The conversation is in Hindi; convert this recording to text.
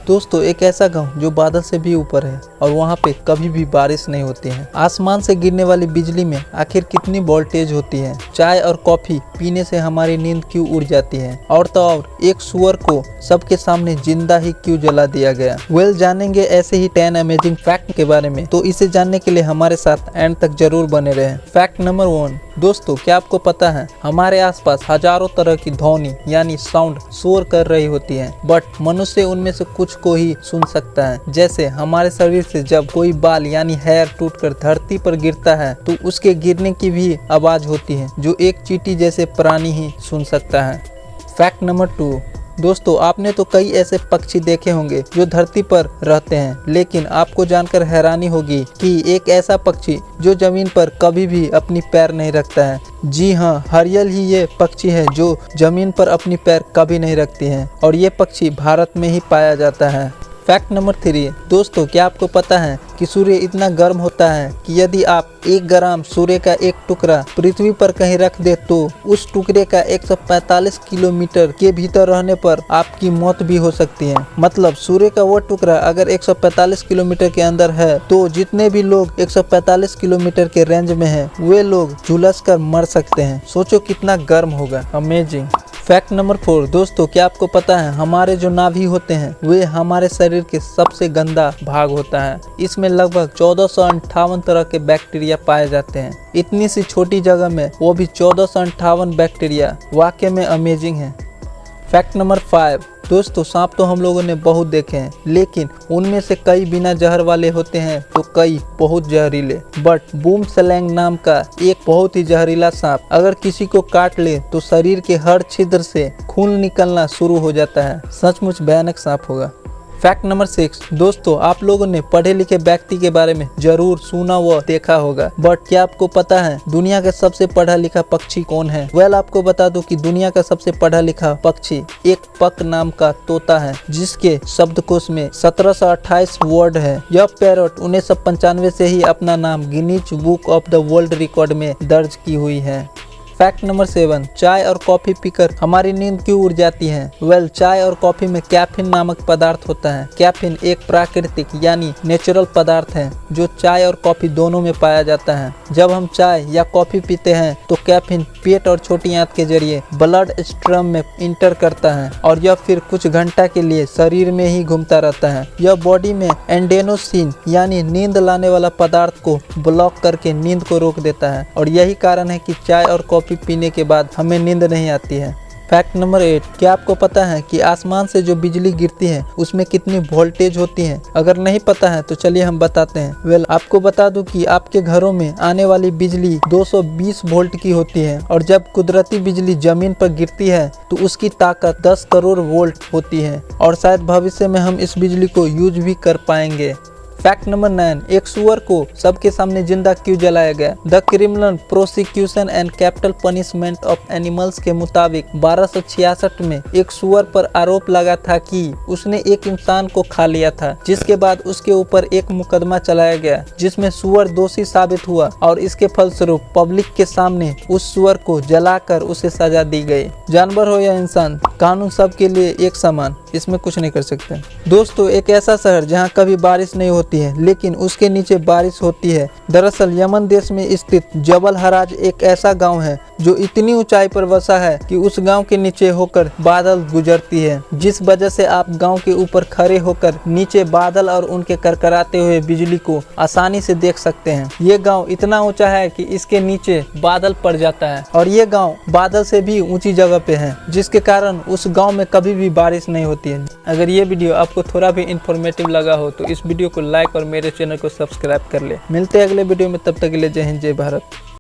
दोस्तों एक ऐसा गांव जो बादल से भी ऊपर है और वहां पे कभी भी बारिश नहीं होती है। आसमान से गिरने वाली बिजली में आखिर कितनी वोल्टेज होती है? चाय और कॉफी पीने से हमारी नींद क्यों उड़ जाती है? और तो और एक सुअर को सबके सामने जिंदा ही क्यों जला दिया गया? जानेंगे ऐसे ही 10 अमेजिंग फैक्ट के बारे में, तो इसे जानने के लिए हमारे साथ एंड तक जरूर बने रहें। फैक्ट नंबर 1, दोस्तों क्या आपको पता है हमारे आसपास हजारों तरह की ध्वनि यानी साउंड शोर कर रही होती है, बट मनुष्य उनमें से कुछ को ही सुन सकता है। जैसे हमारे शरीर से जब कोई बाल यानी हेयर टूटकर धरती पर गिरता है तो उसके गिरने की भी आवाज होती है जो एक चींटी जैसे प्राणी ही सुन सकता है। फैक्ट नंबर 2, दोस्तों आपने तो कई ऐसे पक्षी देखे होंगे जो धरती पर रहते हैं, लेकिन आपको जानकर हैरानी होगी कि एक ऐसा पक्षी जो जमीन पर कभी भी अपनी पैर नहीं रखता है। जी हाँ, हरियल ही ये पक्षी है जो जमीन पर अपनी पैर कभी नहीं रखती है और ये पक्षी भारत में ही पाया जाता है। फैक्ट नंबर 3, दोस्तों क्या आपको पता है कि सूर्य इतना गर्म होता है कि यदि आप 1 ग्राम सूर्य का एक टुकड़ा पृथ्वी पर कहीं रख दे तो उस टुकड़े का 145 किलोमीटर के भीतर रहने पर आपकी मौत भी हो सकती है। मतलब सूर्य का वो टुकड़ा अगर 145 किलोमीटर के अंदर है तो जितने भी लोग 145 किलोमीटर के रेंज में हैं वे लोग झुलस कर मर सकते हैं। सोचो कितना गर्म होगा। अमेजिंग। फैक्ट नंबर 4, दोस्तों क्या आपको पता है हमारे जो नाभि होते हैं वे हमारे शरीर के सबसे गंदा भाग होता है। इसमें लगभग 1458 तरह के बैक्टीरिया पाए जाते हैं। इतनी सी छोटी जगह में वो भी 1458 बैक्टीरिया, वाकई में अमेजिंग है। फैक्ट नंबर 5, दोस्तों सांप तो हम लोगों ने बहुत देखे हैं, लेकिन उनमें से कई बिना जहर वाले होते हैं तो कई बहुत जहरीले। बट बूम स्लैंग नाम का एक बहुत ही जहरीला सांप अगर किसी को काट ले तो शरीर के हर छिद्र से खून निकलना शुरू हो जाता है। सचमुच भयानक सांप होगा। फैक्ट नंबर 6, दोस्तों आप लोगों ने पढ़े लिखे व्यक्ति के बारे में जरूर सुना व देखा होगा, बट क्या आपको पता है दुनिया का सबसे पढ़ा लिखा पक्षी कौन है? आपको बता दूं कि दुनिया का सबसे पढ़ा लिखा पक्षी एक पक नाम का तोता है जिसके शब्दकोश में 1728 वर्ड है। यह पैरट 1995 से ही अपना नाम Guinness book of the world record में दर्ज की हुई है। फैक्ट नंबर 7, चाय और कॉफी पीकर हमारी नींद क्यों उड़ जाती है? चाय और कॉफी में कैफीन नामक पदार्थ होता है। कैफीन एक प्राकृतिक यानी नेचुरल पदार्थ है जो चाय और कॉफी दोनों में पाया जाता है। जब हम चाय या कॉफी पीते हैं तो कैफीन पेट और छोटी आंत के जरिए ब्लड स्ट्रीम में इंटर करता है और यह फिर कुछ घंटा के लिए शरीर में ही घूमता रहता है। यह बॉडी में एंडेनोसिन यानी नींद लाने वाला पदार्थ को ब्लॉक करके नींद को रोक देता है और यही कारण है कि चाय और कॉफी पीने के बाद हमें नींद नहीं आती है। फैक्ट नंबर 8, क्या आपको पता है कि आसमान से जो बिजली गिरती है उसमें कितनी वोल्टेज होती है? अगर नहीं पता है तो चलिए हम बताते हैं। आपको बता दूं कि आपके घरों में आने वाली बिजली 220 वोल्ट की होती है और जब कुदरती बिजली जमीन पर गिरती है तो उसकी ताकत 10 करोड़ वोल्ट होती है और शायद भविष्य में हम इस बिजली को यूज भी कर पाएंगे। फैक्ट नंबर 9, एक सुअर को सबके सामने जिंदा क्यों जलाया गया? The criminal prosecution and capital punishment of animals के मुताबिक 1266 में एक सुअर पर आरोप लगा था कि उसने एक इंसान को खा लिया था, जिसके बाद उसके ऊपर एक मुकदमा चलाया गया जिसमें सुअर दोषी साबित हुआ और इसके फलस्वरूप पब्लिक के सामने उस सुअर को जलाकर उसे सजा दी गई। जानवर हो या इंसान, कानून सबके लिए एक समान, इसमें कुछ नहीं कर सकते। दोस्तों एक ऐसा शहर जहाँ कभी बारिश नहीं होती है लेकिन उसके नीचे बारिश होती है। दरअसल यमन देश में स्थित जबल हराज एक ऐसा गांव है जो इतनी ऊंचाई पर बसा है कि उस गांव के नीचे होकर बादल गुजरती है, जिस वजह से आप गांव के ऊपर खड़े होकर नीचे बादल और उनके करकराते हुए बिजली को आसानी से देख सकते हैं। ये गांव इतना ऊंचा है कि इसके नीचे बादल पड़ जाता है और ये गांव बादल से भी ऊंची जगह पे है, जिसके कारण उस गांव में कभी भी बारिश नहीं होती है। अगर ये वीडियो आपको थोड़ा भी इंफॉर्मेटिव लगा हो तो इस वीडियो को लाइक और मेरे चैनल को सब्सक्राइब कर ले। मिलते हैं अगले वीडियो में, तब तक के लिए जय हिंद जय भारत।